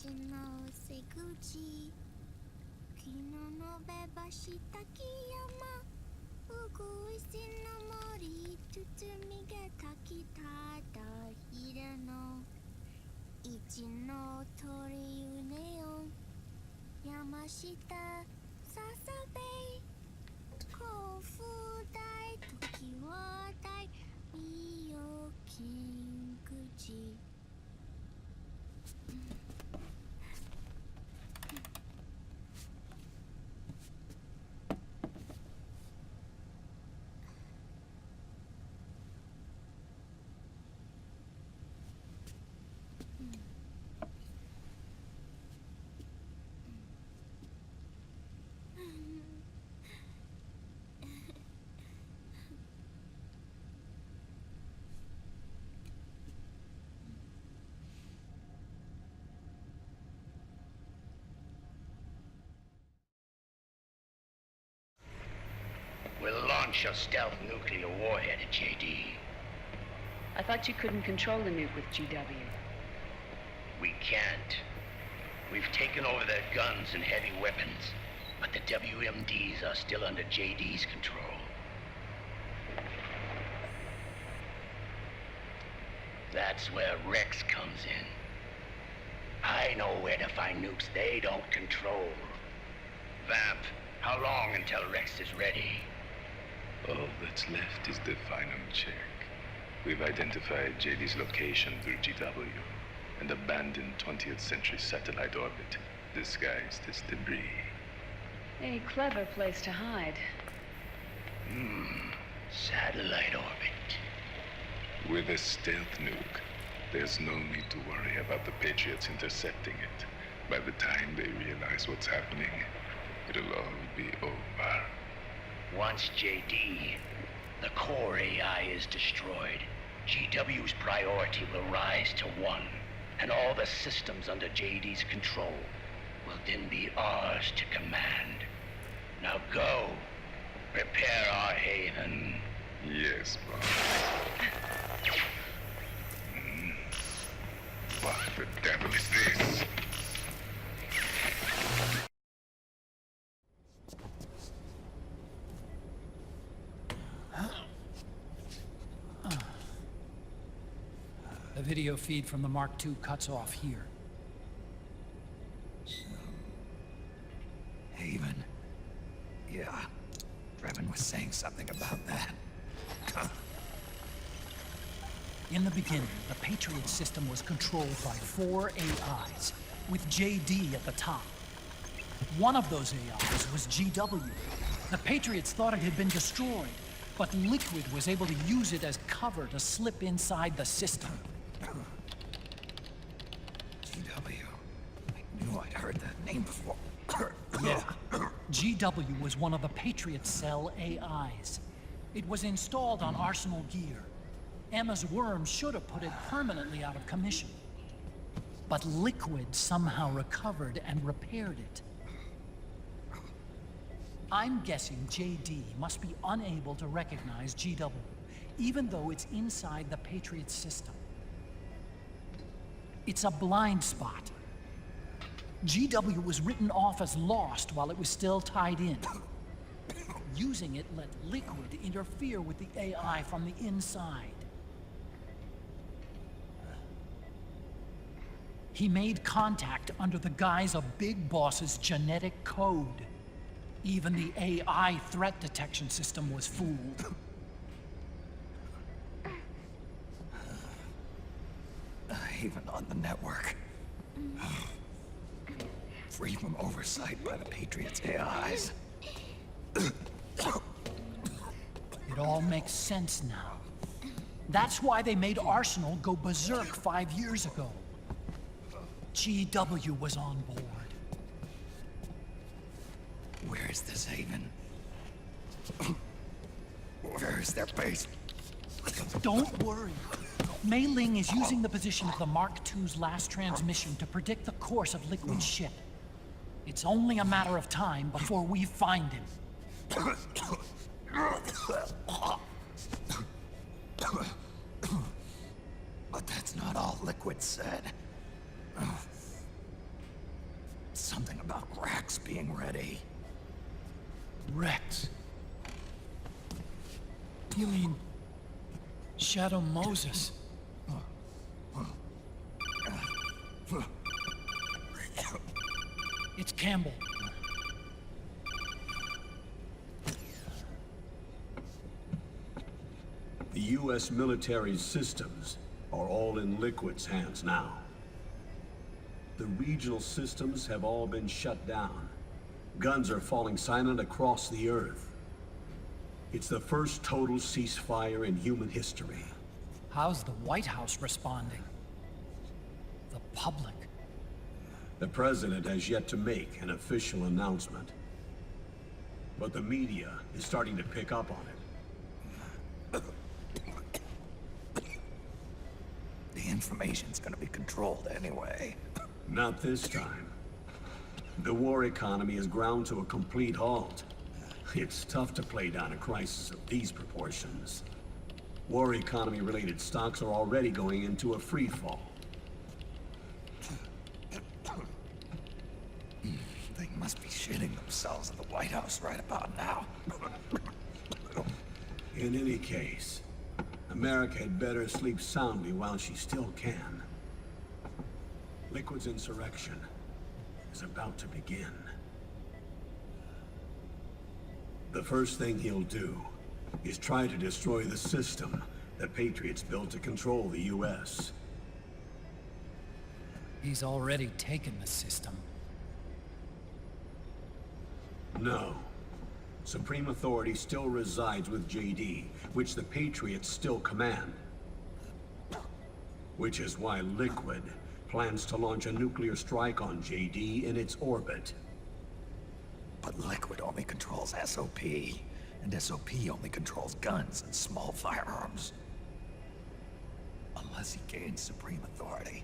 私の瀬口昨日のべばした木山うぐいすの森包みが炊きただ昼の一の鳥うねを山下ささべ甲府大時は大美容金口We'll launch a stealth nuclear warhead at JD. I thought you couldn't control the nuke with GW. We can't. We've taken over their guns and heavy weapons, but the WMDs are still under JD's control. That's where Rex comes in. I know where to find nukes they don't control. Vamp, how long until Rex is ready? All that's left is the final check. We've identified JD's location through GW, an abandoned 20th century satellite orbit, disguised as debris. A clever place to hide. Satellite orbit. With a stealth nuke, there's no need to worry about the Patriots intercepting it. By the time they realize what's happening, it'll all be over. Once JD, the core AI is destroyed, GW's priority will rise to 1, and all the systems under JD's control will then be ours to command. Now go, prepare our haven. Yes, boss. What the devil is this? The video feed from the Mark II cuts off here. Haven. Yeah. Brevin was saying something about that. In the beginning, the Patriot system was controlled by 4 AIs, with JD at the top. One of those AIs was GW. The Patriots thought it had been destroyed, but Liquid was able to use it as cover to slip inside the system. GW. I knew I'd heard that name before. Yeah. GW was one of the Patriot Cell AIs. It was installed on Arsenal gear. Emma's worm should have put it permanently out of commission. But Liquid somehow recovered and repaired it. I'm guessing JD must be unable to recognize GW, even though it's inside the Patriot system. It's a blind spot. GW was written off as lost while it was still tied in. Using it let Liquid interfere with the AI from the inside. He made contact under the guise of Big Boss's genetic code. Even the AI threat detection system was fooled. Even on the network. Free from oversight by the Patriots' AIs. It all makes sense now. That's why they made Arsenal go berserk 5 years ago. GW was on board. Where is this Haven? Where is their base? Don't worry. Mei Ling is using the position of the Mark II's last transmission to predict the course of Liquid's ship. It's only a matter of time before we find him. But that's not all Liquid said. something about Rex being ready. Rex. You mean Shadow Moses? It's Campbell. The U.S. military's systems are all in Liquid's hands now. The regional systems have all been shut down. Guns are falling silent across the Earth. It's the first total ceasefire in human history. How's the White House responding? The public? The president has yet to make an official announcement. But the media is starting to pick up on it. The information's gonna be controlled anyway. Not this time. The war economy is ground to a complete halt. It's tough to play down a crisis of these proportions. War economy-related stocks are already going into a free fall. They must be shitting themselves at the White House right about now. In any case, America had better sleep soundly while she still can. Liquid's insurrection is about to begin. The first thing he'll do is try to destroy the system the Patriots built to control the U.S. He's already taken the system. No. Supreme authority still resides with JD, which the Patriots still command. Which is why Liquid plans to launch a nuclear strike on JD in its orbit. But Liquid only controls SOP, and SOP only controls guns and small firearms. Unless he gains supreme authority,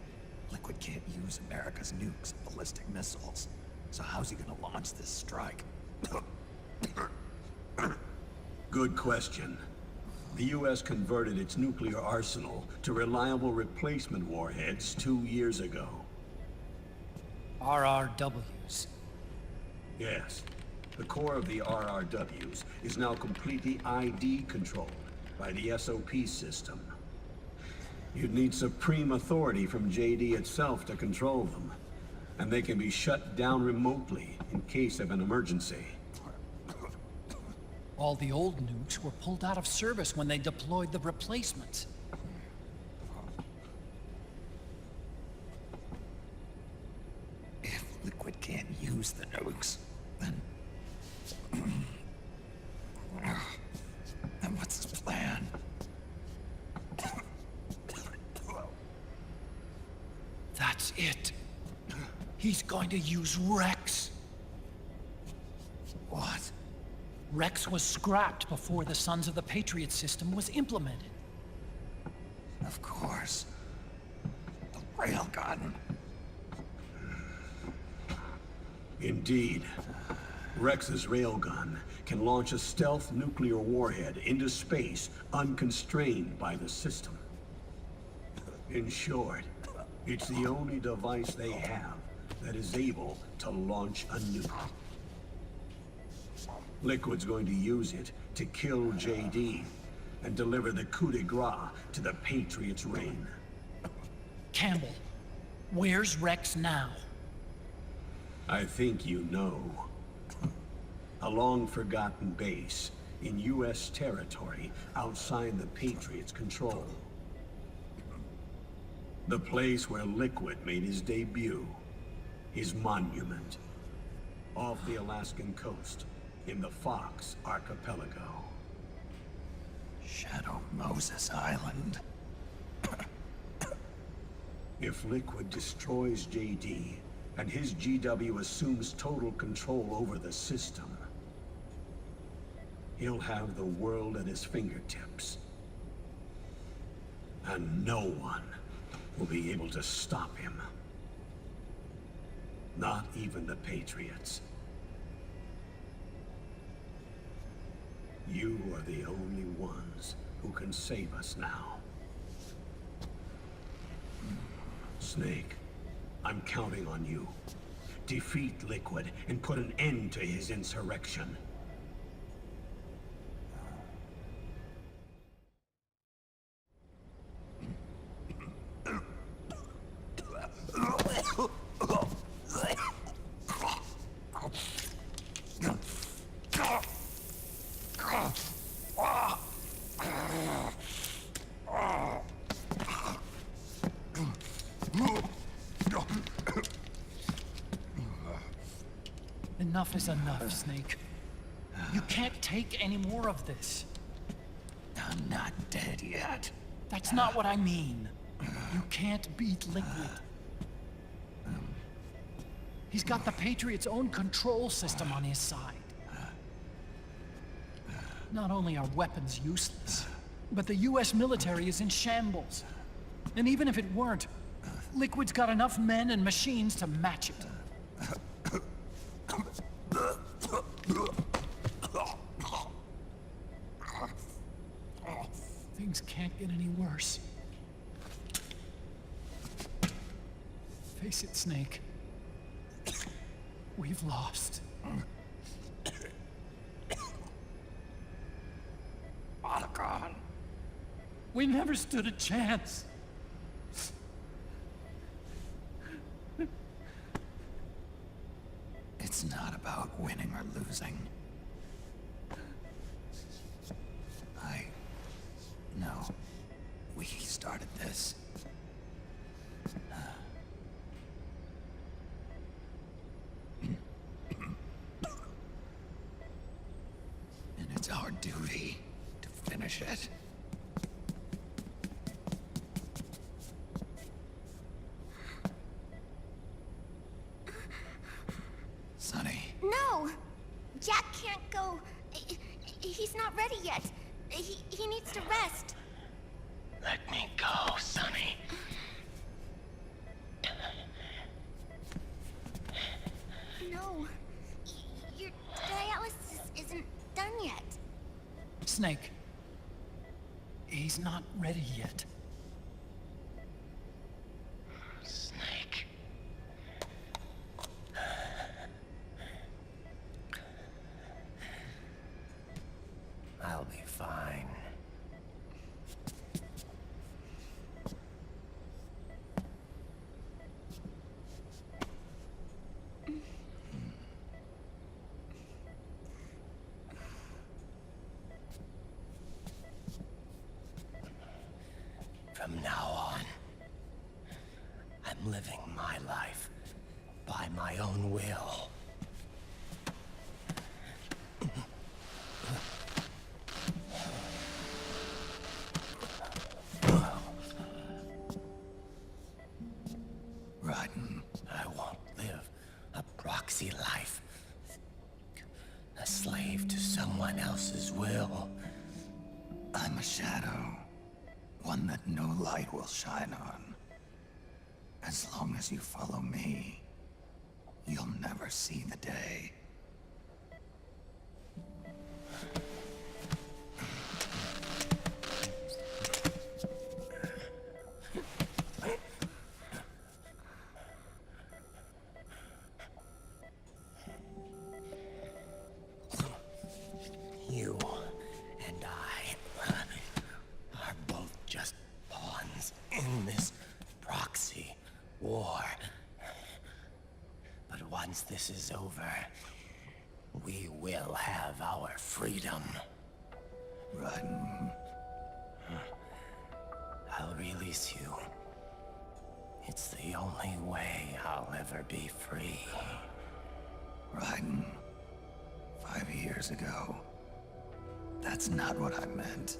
Liquid can't use America's nukes and ballistic missiles. So how's he gonna launch this strike? Good question. The U.S. converted its nuclear arsenal to reliable replacement warheads 2 years ago. RRWs. Yes. The core of the RRWs is now completely ID controlled by the SOP system. You'd need supreme authority from JD itself to control them, and they can be shut down remotely in case of an emergency. All the old nukes were pulled out of service when they deployed the replacements. If Liquid can't use the nukes, then... then what's his plan? That's it. He's going to use Rex. What? Rex was scrapped before the Sons of the Patriot system was implemented. Of course. The railgun. Indeed. Rex's railgun can launch a stealth nuclear warhead into space unconstrained by the system. In short, it's the only device they have that is able to launch a nuke. Liquid's going to use it to kill JD and deliver the coup de grace to the Patriots' reign. Campbell, where's Rex now? I think you know. A long-forgotten base in U.S. territory outside the Patriots' control. The place where Liquid made his debut, his monument, off the Alaskan coast in the Fox Archipelago. Shadow Moses Island. If Liquid destroys JD, and his GW assumes total control over the system, he'll have the world at his fingertips. And no one will be able to stop him. Not even the Patriots. You are the only ones who can save us now. Snake, I'm counting on you. Defeat Liquid and put an end to his insurrection. Enough is enough, Snake. You can't take any more of this. I'm not dead yet. That's not what I mean. You can't beat Liquid. He's got the Patriots' own control system on his side. Not only are weapons useless, but the US military is in shambles. And even if it weren't, Liquid's got enough men and machines to match it. Things can't get any worse. Face it, Snake. We've lost. Otacon. We never stood a chance. It's not about winning or losing. No. We started this. And it's our duty to finish it. Sonny. No! Jack can't go. He's not ready yet. He needs to rest. Let me go, Sonny. No. Your dialysis isn't done yet. Snake. He's not ready yet. Snake. I'll be fine. From now on, I'm living my life by my own will. Raiden. I won't live a proxy life, a slave to someone else's will. I'm a shadow. One that no light will shine on. As long as you follow me, you'll never see the day. You and I are both just pawns in this proxy war. But once this is over, we will have our freedom. Raiden. I'll release you. It's the only way I'll ever be free. Raiden. 5 years ago. That's not what I meant.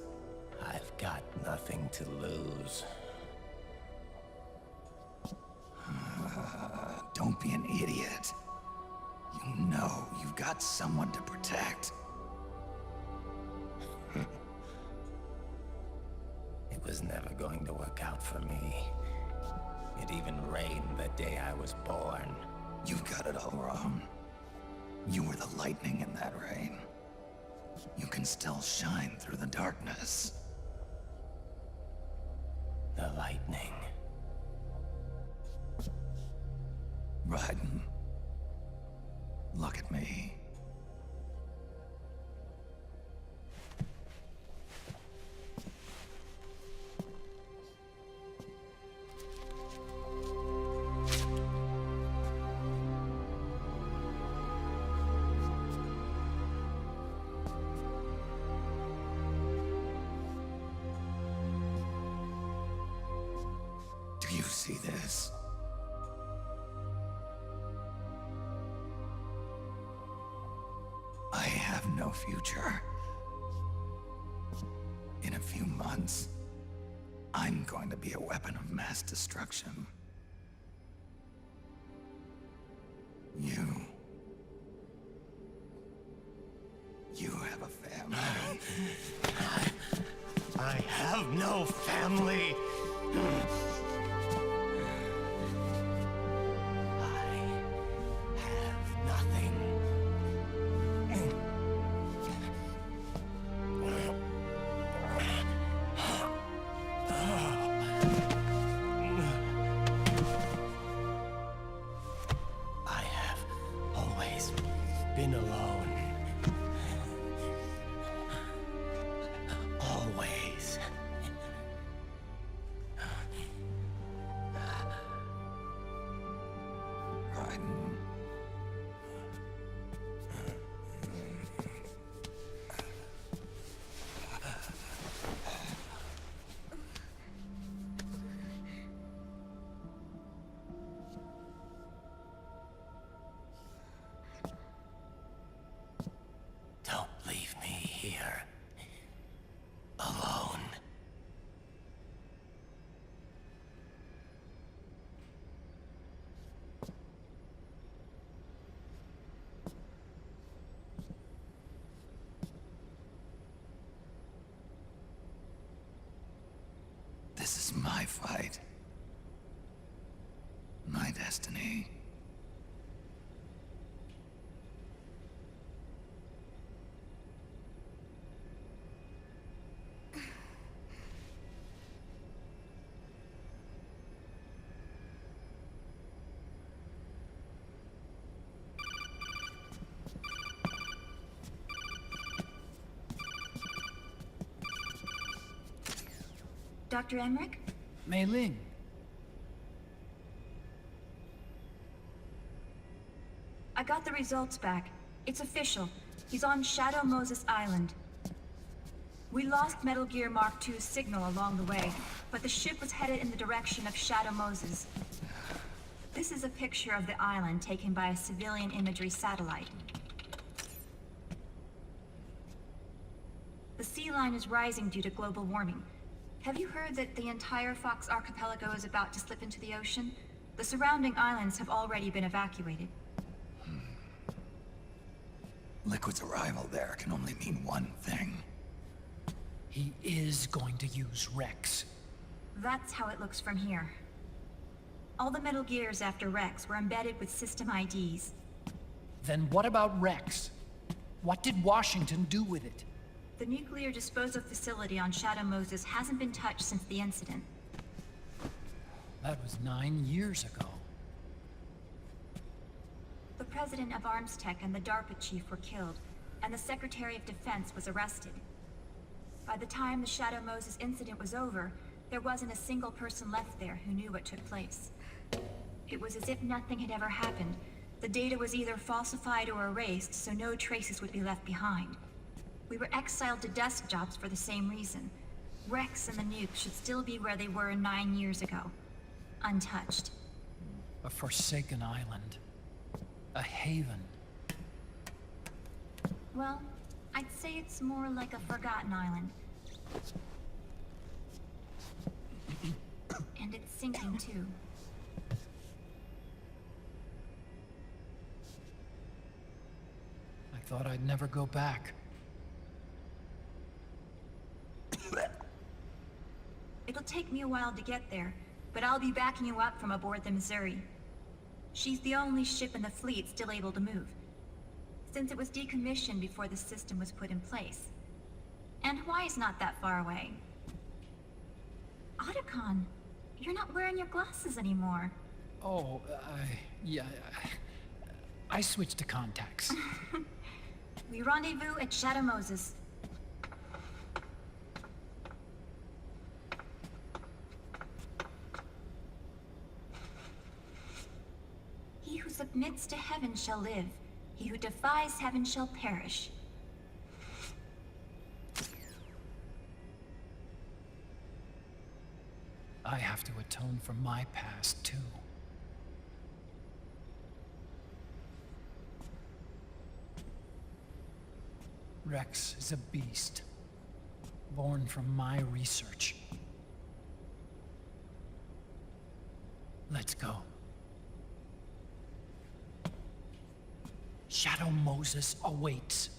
I've got nothing to lose. Don't be an idiot. You know you've got someone to protect. It was never going to work out for me. It even rained the day I was born. You've got it all wrong. You were the lightning in that rain. You can still shine through the darkness. The lightning. Raiden, Look at me. Do you see this? I have no future. In a few months, I'm going to be a weapon of mass destruction. You have a family. I have no family. I have nothing. I have always been alone. Always. Raiden. Don't leave me here. Alone. This is my fight. My destiny. Dr. Emmerich? Mei Ling. I got the results back. It's official. He's on Shadow Moses Island. We lost Metal Gear Mark II's signal along the way, but the ship was headed in the direction of Shadow Moses. This is a picture of the island taken by a civilian imagery satellite. The sea line is rising due to global warming. Have you heard that the entire Fox archipelago is about to slip into the ocean? The surrounding islands have already been evacuated. Liquid's arrival there can only mean one thing. He is going to use Rex. That's how it looks from here. All the Metal Gears after Rex were embedded with system IDs. Then what about Rex? What did Washington do with it? The nuclear disposal facility on Shadow Moses hasn't been touched since the incident. That was 9 years ago. The president of ArmsTech and the DARPA chief were killed, and the Secretary of Defense was arrested. By the time the Shadow Moses incident was over, there wasn't a single person left there who knew what took place. It was as if nothing had ever happened. The data was either falsified or erased, so no traces would be left behind. We were exiled to desk jobs for the same reason. Rex and the nuke should still be where they were 9 years ago. Untouched. A forsaken island. A haven. Well, I'd say it's more like a forgotten island. And it's sinking too. I thought I'd never go back. It'll take me a while to get there, but I'll be backing you up from aboard the Missouri. She's the only ship in the fleet still able to move, since it was decommissioned before the system was put in place. And Hawaii's not that far away. Otacon, you're not wearing your glasses anymore. Oh, yeah. I switched to contacts. We rendezvous at Shadow Moses. He who submits to heaven shall live. He who defies heaven shall perish. I have to atone for my past, too. Rex is a beast, born from my research. Let's go. Shadow Moses awaits.